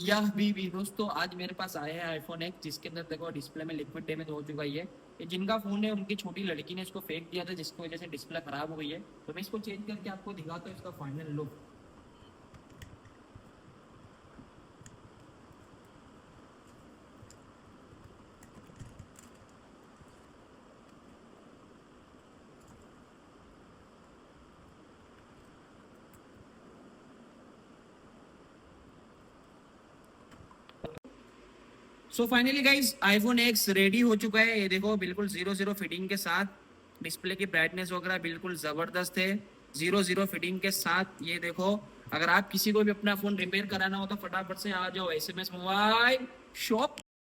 यह भी दोस्तों आज मेरे पास आया है आईफोन एक्स, जिसके अंदर देखो डिस्प्ले में लिक्विड डैमेज हो चुका है। ये जिनका फोन है उनकी छोटी लड़की ने इसको फेंक दिया था, जिसकी वजह से डिस्प्ले खराब हो गई है। तो मैं इसको चेंज करके आपको दिखाता हूँ इसका final look. So finally guys iPhone x ready हो चुका है। ये देखो बिल्कुल 0-0 फिटिंग के साथ, डिस्प्ले की ब्राइटनेस वगैरह बिल्कुल जबरदस्त है 0-0 फिटिंग के साथ। ये देखो, अगर आप किसी को भी अपना फोन रिपेयर कराना हो तो फटाफट से आ जाओ SMS मोबाइल शॉप।